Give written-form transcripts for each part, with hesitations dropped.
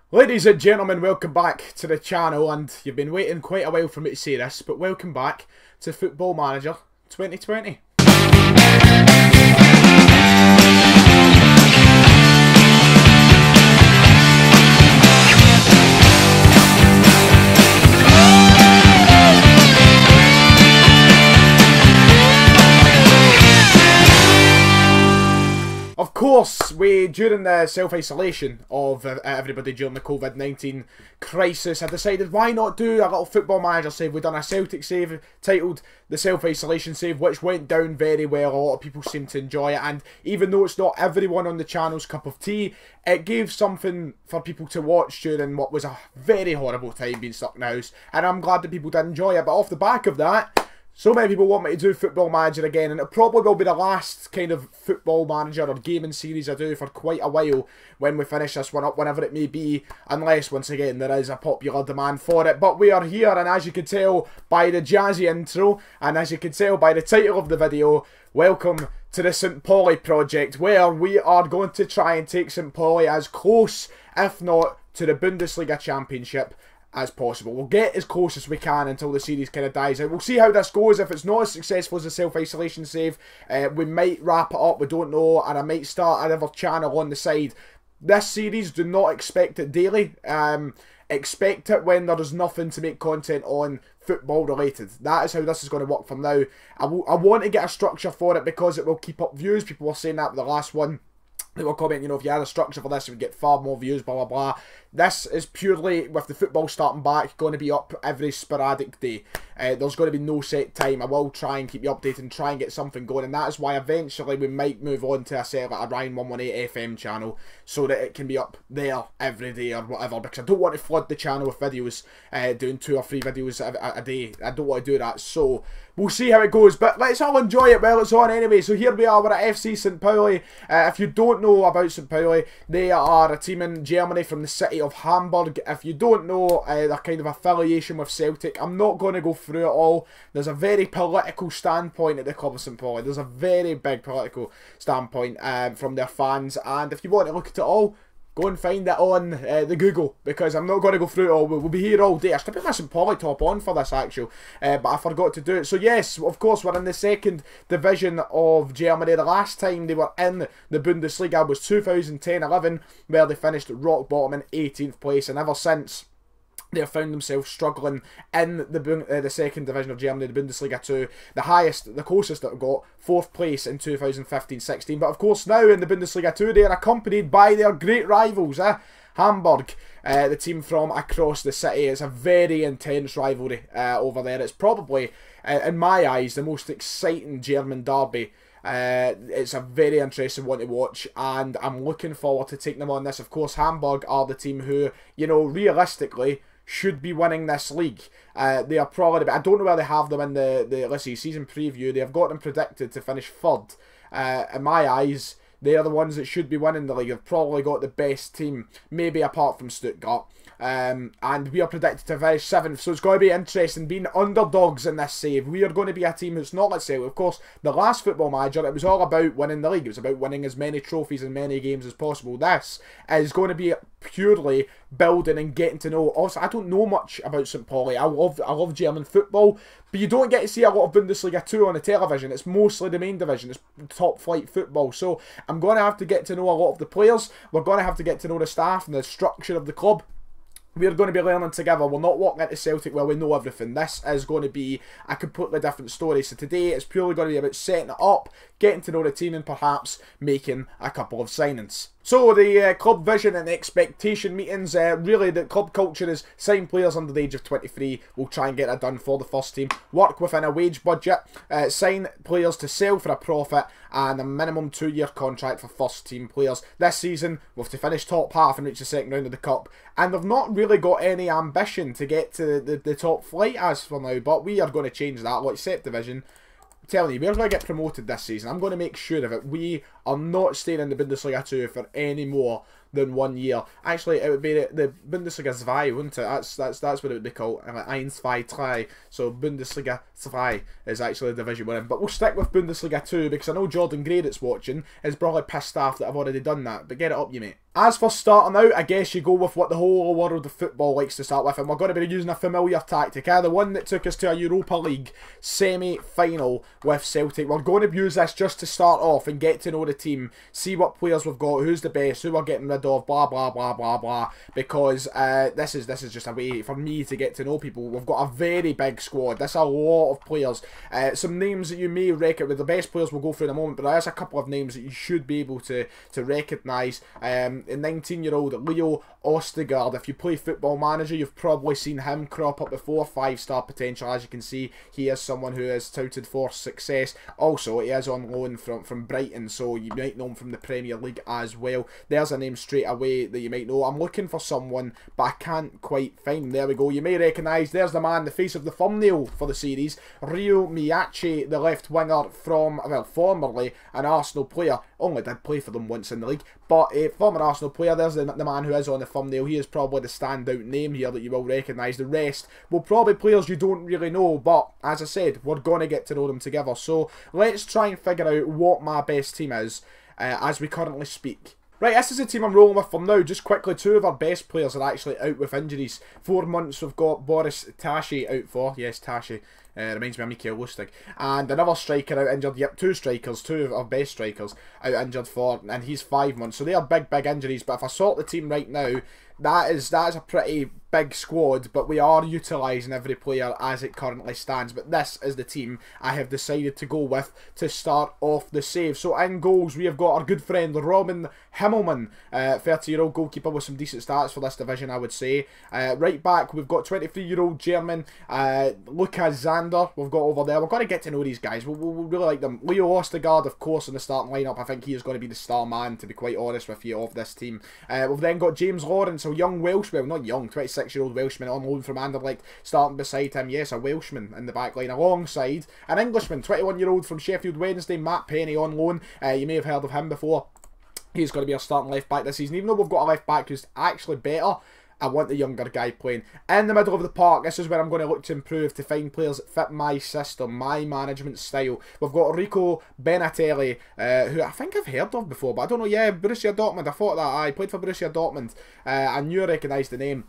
Ladies and gentlemen, welcome back to the channel, and you've been waiting quite a while for me to say this, but welcome back to Football Manager 2020. Of course, during the self-isolation of everybody during the COVID-19 crisis, I decided why not do a little Football Manager save. We've done a Celtic save titled the self-isolation save, which went down very well. A lot of people seem to enjoy it, and even though it's not everyone on the channel's cup of tea, it gave something for people to watch during what was a very horrible time being stuck in the house, and I'm glad that people did enjoy it. But off the back of that, so many people want me to do Football Manager again, and it probably will be the last kind of Football Manager or gaming series I do for quite a while when we finish this one up, whenever it may be, unless, once again, there is a popular demand for it. But we are here, and as you can tell by the jazzy intro, and as you can tell by the title of the video, welcome to the St. Pauli project, where we are going to try and take St. Pauli as close, if not to the Bundesliga Championship, as possible. We'll get as close as we can until the series kind of dies out. We'll see how this goes. If it's not as successful as the self-isolation save, we might wrap it up, we don't know, and I might start another channel on the side. This series, do not expect it daily. Expect it when there is nothing to make content on football related. That is how this is going to work from now. I want to get a structure for it because it will keep up views. People were saying that with the last one. They were commenting, you know, if you had a structure for this, you would get far more views, blah, blah, blah. This is purely, with the football starting back, going to be up every sporadic day. There's going to be no set time. I will try and keep you updated and try and get something going, and that is why eventually we might move on to a set like a Ryan 118 FM channel, so that it can be up there every day or whatever, because I don't want to flood the channel with videos, doing 2 or 3 videos a day. I don't want to do that, so we'll see how it goes, but let's all enjoy it while it's on anyway. So here we are, we're at FC St. Pauli. If you don't know about St. Pauli, they are a team in Germany from the city of Hamburg. If you don't know their kind of affiliation with Celtic, I'm not going to go through it all. There's a very political standpoint at the club of St. Pauli. There's a very big political standpoint from their fans, and if you want to look at it all, go and find it on the Google, because I'm not going to go through it all. We'll be here all day. I should put my St. Pauli top on for this, actually, but I forgot to do it. So yes, of course, we're in the second division of Germany. The last time they were in the Bundesliga was 2010-11, where they finished rock bottom in 18th place, and ever since, they have found themselves struggling in the second division of Germany, the Bundesliga 2. The highest, the closest that got, 4th place in 2015-16. But of course now in the Bundesliga 2, they are accompanied by their great rivals, Hamburg, the team from across the city. It's a very intense rivalry over there. It's probably, in my eyes, the most exciting German derby. It's a very interesting one to watch, and I'm looking forward to taking them on this. Of course, Hamburg are the team who, you know, realistically should be winning this league. They are probably, I don't know where they have them in the let's see, season preview. They have got them predicted to finish 3rd. In my eyes, they are the ones that should be winning the league. They've probably got the best team, maybe apart from Stuttgart. And we are predicted to finish 7th, so it's going to be interesting being underdogs in this save. We are going to be a team that's not like Celtic. Of course, the last Football Manager, it was all about winning the league. It was about winning as many trophies and many games as possible. This is going to be purely building and getting to know. Also, I don't know much about St. Pauli. I love German football, but you don't get to see a lot of Bundesliga 2 on the television. It's mostly the main division. It's top flight football. So I'm going to have to get to know a lot of the players. We're going to have to get to know the staff and the structure of the club. We're going to be learning together. We're not walking into Celtic where we know everything. This is going to be a completely different story. So today it's purely going to be about setting it up, getting to know the team, and perhaps making a couple of signings. So the club vision and expectation meetings, really the club culture is sign players under the age of 23. We'll try and get that done for the first team. Work within a wage budget. Sign players to sell for a profit, and a minimum 2-year contract for first team players. This season, we have to finish top half and reach the second round of the cup. And they've not really got any ambition to get to the top flight as for now, but we are going to change that. Like set division, I'm telling you, we're going to get promoted this season. I'm going to make sure of it. We are not staying in the Bundesliga 2 for any more than 1 year. Actually, it would be the Bundesliga 2, wouldn't it? That's what it would be called. 1, 2, 3. So Bundesliga 2 is actually the division we're in. But we'll stick with Bundesliga 2 because I know Jordan Gray that's watching is probably pissed off that I've already done that. But get it up, you mate. As for starting out, I guess you go with what the whole world of football likes to start with, and we're going to be using a familiar tactic, the one that took us to a Europa League semi-final with Celtic. We're going to use this just to start off and get to know the team, see what players we've got, who's the best, who we're getting rid of, blah blah blah blah blah, because this is just a way for me to get to know people. We've got a very big squad. There's a lot of players. Some names that you may reckon with the best players we'll go through in a moment, but there's a couple of names that you should be able to recognise. A 19-year-old Rio Miyatchi. If you play Football Manager, you've probably seen him crop up before. 5-star potential, as you can see. He is someone who is touted for success. Also, he is on loan from Brighton, so you might know him from the Premier League as well. There's a name straight away that you might know. I'm looking for someone, but I can't quite find him. There we go. You may recognise, there's the man, the face of the thumbnail for the series, Rio Miyatchi, the left winger from, well, formerly an Arsenal player. Only did play for them once in the league, but a former Arsenal player. There's the man who is on the thumbnail. He is probably the standout name here that you will recognise. The rest will probably players you don't really know, but as I said, we're going to get to know them together. So let's try and figure out what my best team is as we currently speak. Right, this is the team I'm rolling with for now. Just quickly, 2 of our best players are actually out with injuries. 4 months we've got Boris Tashi out for. Yes, Tashi. Reminds me of Mikael Lustig. And another striker out injured. Yep, 2 strikers, 2 of our best strikers out injured for, and he's 5 months. So they are big injuries. But if I sort the team right now, that is a pretty big squad, but we are utilising every player as it currently stands. But this is the team I have decided to go with to start off the save. So in goals, we have got our good friend Robin Himmelmann, 30-year-old goalkeeper with some decent stats for this division, I would say. Right back, we've got 23-year-old German Lukas Zander. We've got over there. We're going to get to know these guys. We'll really like them. Leo Ostergaard, of course, in the starting lineup. I think he is going to be the star man, to be quite honest with you, of this team. We've then got James Lawrence, a young Welsh, well, not young, 26-year-old Welshman on loan from Anderlecht, starting beside him. Yes, a Welshman in the back line, alongside an Englishman, 21-year-old from Sheffield Wednesday, Matt Penny, on loan. You may have heard of him before. He's going to be our starting left back this season. Even though we've got a left back who's actually better, I want the younger guy playing. In the middle of the park, this is where I'm going to look to improve, to find players that fit my system, my management style. We've got Rico Benatelli, who I think I've heard of before, but I don't know. Yeah, Borussia Dortmund. I thought that. He played for Borussia Dortmund. I knew I recognised the name.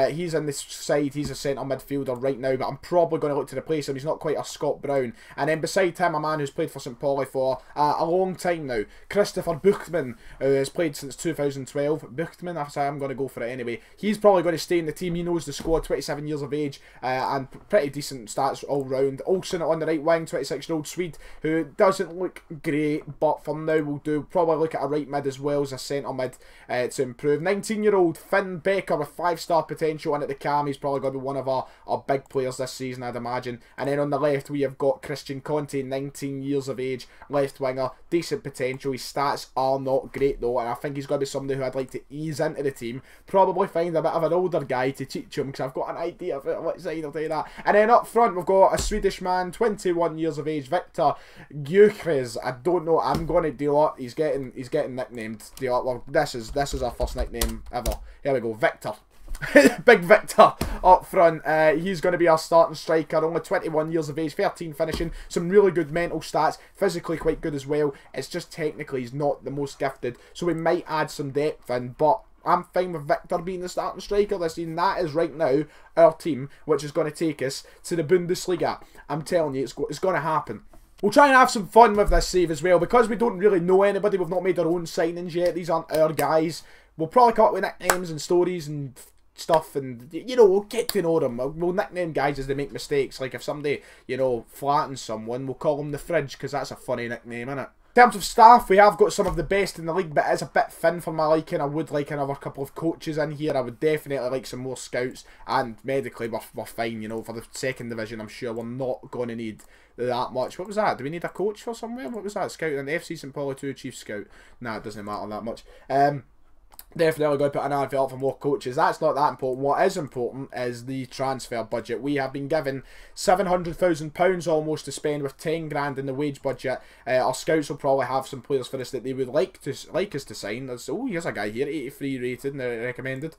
He's in this side. He's a centre midfielder right now, but I'm probably going to look to replace him. He's not quite a Scott Brown. And then beside him, a man who's played for St. Pauli for a long time now, Christopher Buchmann, who has played since 2012. Buchmann, I'm going to go for it anyway. He's probably going to stay in the team. He knows the squad, 27 years of age, and pretty decent stats all round. Olsen on the right wing, 26-year-old Swede, who doesn't look great, but for now we'll do probably look at a right mid as well as a centre mid to improve. 19-year-old Finn Becker with 5-star potential, and at the cam he's probably going to be one of our big players this season, I'd imagine. And then on the left we have got Christian Conte, 19 years of age, left winger, decent potential. His stats are not great though, and I think he's going to be somebody who I'd like to ease into the team, probably find a bit of an older guy to teach him, because I've got an idea of which side I'll do that. And then up front we've got a Swedish man, 21 years of age, Victor Gyökeres. I don't know, I'm going to do it. He's getting nicknamed. Well, this is our first nickname ever. Here we go, Victor. Big Victor up front. He's going to be our starting striker, only 21 years of age, 13 finishing, some really good mental stats, physically quite good as well. It's just technically he's not the most gifted, so we might add some depth in, but I'm fine with Victor being the starting striker this season. That is right now our team, which is going to take us to the Bundesliga. I'm telling you, it's going to happen. We'll try and have some fun with this save as well, because we don't really know anybody. We've not made our own signings yet. These aren't our guys. We'll probably come up with nicknames and stories and stuff, and you know, we'll get to know them. We'll nickname guys as they make mistakes. Like if somebody, you know, flattens someone, we'll call them the Fridge, because that's a funny nickname, isn't it? In terms of staff, we have got some of the best in the league, but it is a bit thin for my liking. I would like another couple of coaches in here. I would definitely like some more scouts, and medically we're fine, you know, for the second division. I'm sure we're not going to need that much. What was that? Do we need a coach for somewhere? What was that? Scouting and FC St. Pauli 2 Chief Scout. Nah, it doesn't matter that much. Definitely going to put an advert for more coaches. That's not that important. What is important is the transfer budget. We have been given £700,000 almost to spend, with 10 grand in the wage budget. Our scouts will probably have some players for us that they would like us to sign. Oh, here's a guy here, 83 rated and recommended.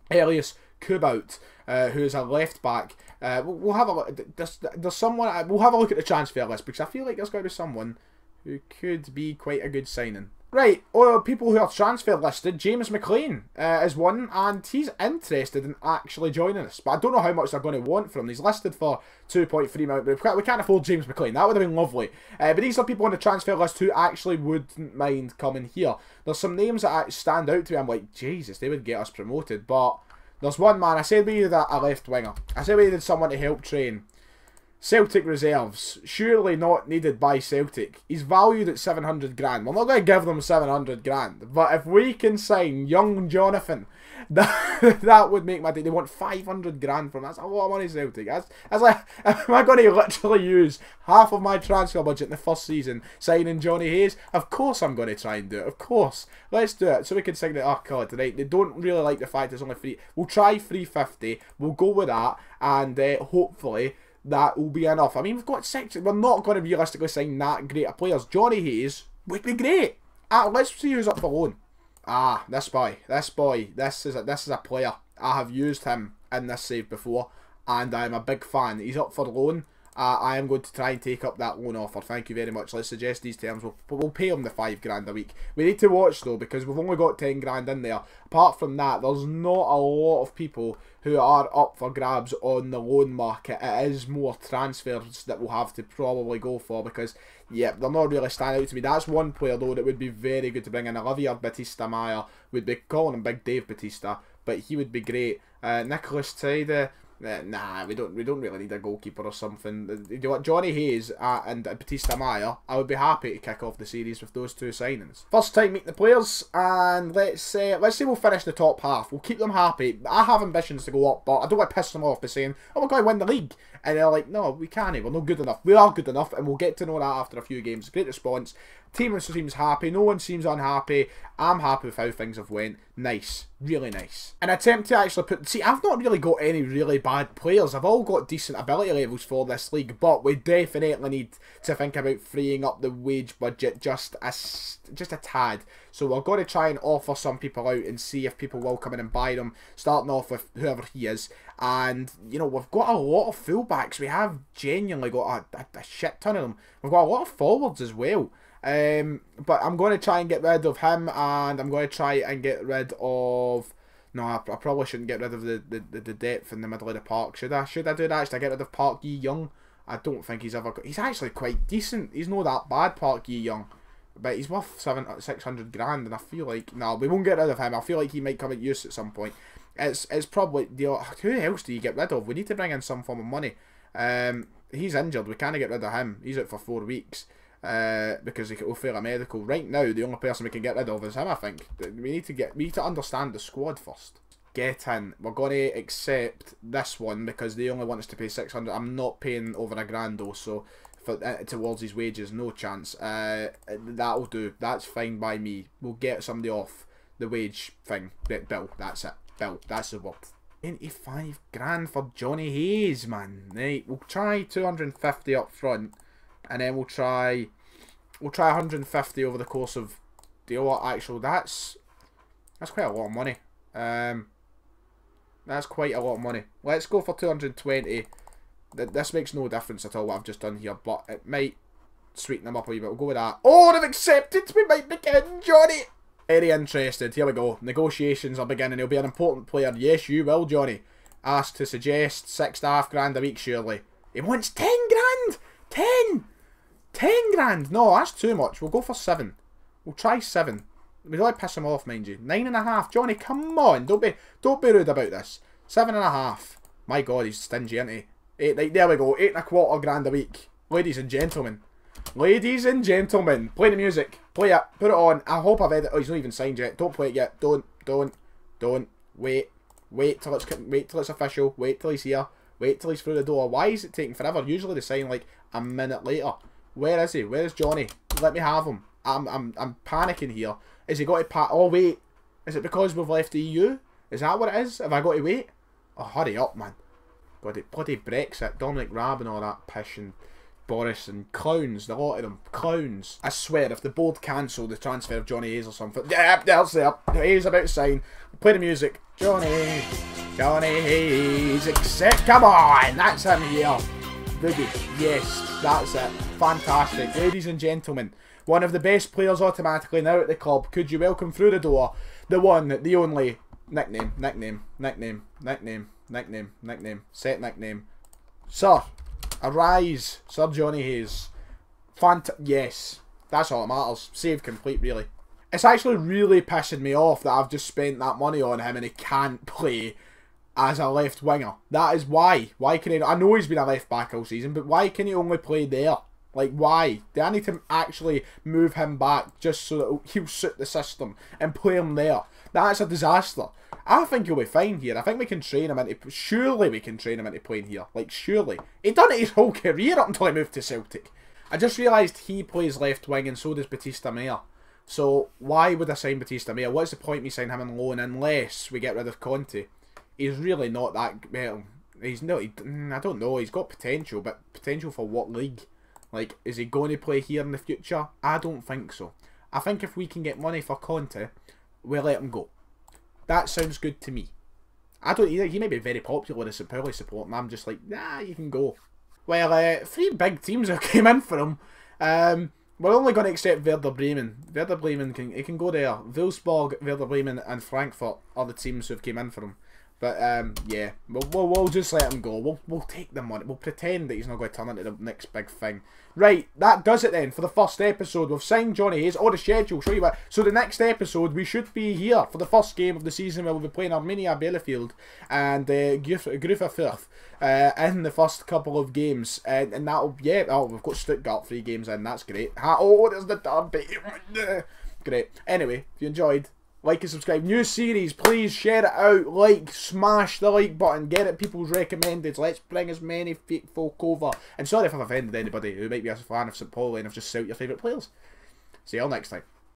Elias Kubout, who is a left back. We'll have a look. There's someone. We'll have a look at the transfer list, because I feel like there's going to be someone who could be quite a good signing. Right, well, people who are transfer listed, James McLean is one, and he's interested in actually joining us. But I don't know how much they're going to want from him. He's listed for 2.3 million, but we can't afford James McLean. That would have been lovely. But these are people on the transfer list who actually wouldn't mind coming here. There's some names that stand out to me. I'm like, Jesus, they would get us promoted. But there's one man, I said we needed a left winger. I said we needed someone to help train. Celtic reserves, surely not needed by Celtic. He's valued at 700 grand. We're not going to give them 700 grand. But if we can sign young Jonathan, that would make my day. They want 500 grand from us. That's a lot of money, Celtic. That's like, am I going to literally use half of my transfer budget in the first season signing Johnny Hayes? Of course I'm going to try and do it. Of course. Let's do it. So we can sign it. Oh, God, right. They don't really like the fact it's only free. We'll try 350. We'll go with that. And hopefully that will be enough. I mean, we've got 6. We're not going to realistically sign that great of players. Johnny Hayes would be great. Let's see who's up for loan. Ah, this boy. This is a player. I have used him in this save before, and I'm a big fan. He's up for loan. I am going to try and take up that loan offer. Thank you very much. Let's suggest these terms. We'll pay him the 5 grand a week. We need to watch though, because we've only got 10 grand in there. Apart from that, there's not a lot of people who are up for grabs on the loan market. It is more transfers that we'll have to probably go for, because, yeah, they're not really standing out to me. That's one player though that would be very good to bring in. Olivier Batista Maya, would be calling him Big Dave Batista, but he would be great. Nicholas Tide. Nah, we don't really need a goalkeeper or something. Do you want Johnny Hayes and Batista Maya? I would be happy to kick off the series with those 2 signings. First time meeting the players, and let's say we'll finish the top half. We'll keep them happy. I have ambitions to go up, but I don't want to piss them off by saying, "Oh, we're going to win the league," and they're like, "No, we can't. We're not good enough." We are good enough, and we'll get to know that after a few games. Great response. Team seems happy. No one seems unhappy. I'm happy with how things have went. Nice. Really nice. An attempt to actually put... See, I've not really got any really bad players. I've all got decent ability levels for this league, but we definitely need to think about freeing up the wage budget just a tad. So we're going to try and offer some people out and see if people will come in and buy them, starting off with whoever he is. And, you know, we've got a lot of fullbacks. We have genuinely got a shit ton of them. We've got a lot of forwards as well. But I'm going to try and get rid of him, and I'm going to try and get rid of... No, I probably shouldn't get rid of the depth in the middle of the park. Should I do that? Should I get rid of Park Yi-young? I don't think he's ever got... He's actually quite decent. He's not that bad, Park Yi-young. But he's worth 600 grand, and I feel like... No, we won't get rid of him. I feel like he might come at use at some point. It's probably... Who else do you get rid of? We need to bring in some form of money. He's injured. We can't get rid of him. He's out for 4 weeks. Because he will fail a medical. Right now, the only person we can get rid of is him, I think. We need to understand the squad first. Get in. We're going to accept this one because they only want us to pay 600. I'm not paying over £1,000 though, so towards his wages, no chance. That'll do. That's fine by me. We'll get somebody off the wage thing. Bill, that's it. Bill, that's the word. 25 grand for Johnny Hayes, man. Right, we'll try 250 up front, and then we'll try 150 over the course of... Do you know what? Actually, that's quite a lot of money. That's quite a lot of money. Let's go for 220. This makes no difference at all what I've just done here, but it might sweeten them up a wee bit. We'll go with that. Oh, they've accepted! We might begin, Johnny! Very interested. Here we go. Negotiations are beginning. He'll be an important player. Yes, you will, Johnny. Asked to suggest 6.5 grand a week, surely. He wants 10 grand! 10 grand! No, that's too much. We'll go for 7. We'll try 7. We don't piss him off, mind you. 9.5. Johnny, come on. Don't be rude about this. 7.5. My God, he's stingy, isn't he? 8, there we go. 8.25 grand a week. Ladies and gentlemen. Ladies and gentlemen. Play the music. Play it. Put it on. I hope I've edited. Oh, he's not even signed yet. Don't play it yet. Don't. Wait till it's official. Wait till he's here. Wait till he's through the door. Why is it taking forever? Usually they sign like a minute later. Where is he? Where's Johnny? Let me have him. I'm panicking here. Is he got to Oh wait. Is it because we've left the EU? Is that what it is? Have I got to wait? Oh, hurry up, man. God, bloody Brexit. Dominic Raab and all that pish, and Boris and clowns. The lot of them. Clowns. I swear, if the board cancelled the transfer of Johnny Hayes or something. Yeah, there's there. Hayes about to sign. Play the music. Johnny Hayes. Accept. Come on. That's him here. Boogie. Yes, that's it. Fantastic. Ladies and gentlemen, one of the best players automatically now at the club. Could you welcome through the door the one, the only, nickname, set nickname, Sir, arise, Sir Johnny Hayes. Yes, that's all that matters. Save complete, really. It's actually really pissing me off that I've just spent that money on him and he can't play as a left winger. That is why. Why can he? I know he's been a left back all season, but why can he only play there? Like, why? Do I need to actually move him back just so that he'll suit the system and play him there? That's a disaster. I think he'll be fine here. I think we can train him into... Surely we can train him into playing here. Like, surely. He done it his whole career up until he moved to Celtic. I just realised he plays left wing and so does Batista Meyer. So, why would I sign Batista Meyer? What's the point of me signing him on loan unless we get rid of Conte? He's really not that... Well, he's not... I don't know. He's got potential, but potential for what league? Like, is he going to play here in the future? I don't think so. I think if we can get money for Conte, we'll let him go. That sounds good to me. I don't either. He may be very popular as a Pauli support, and I'm just like, nah, you can go. Well, 3 big teams have came in for him. We're only going to accept Werder Bremen. Werder Bremen can go there. Wolfsburg, Werder Bremen, and Frankfurt are the teams who have came in for him. But yeah, we'll just let him go. We'll take the money. We'll pretend that he's not going to turn into the next big thing. Right, that does it then for the first episode. We've signed Johnny Hayes. Oh, the schedule, show you what. So the next episode, we should be here for the first game of the season where we'll be playing Arminia Bielefeld and Grufer Fürth in the first couple of games. And that'll, yeah, oh, we've got Stuttgart 3 games in. That's great. Oh, there's the derby. Great. Anyway, if you enjoyed, like and subscribe. New series, please share it out. Like, smash the like button. Get it people's recommended. Let's bring as many fake folk over. And sorry if I've offended anybody who might be a fan of St. Pauli and I've just out your favourite players. See you all next time.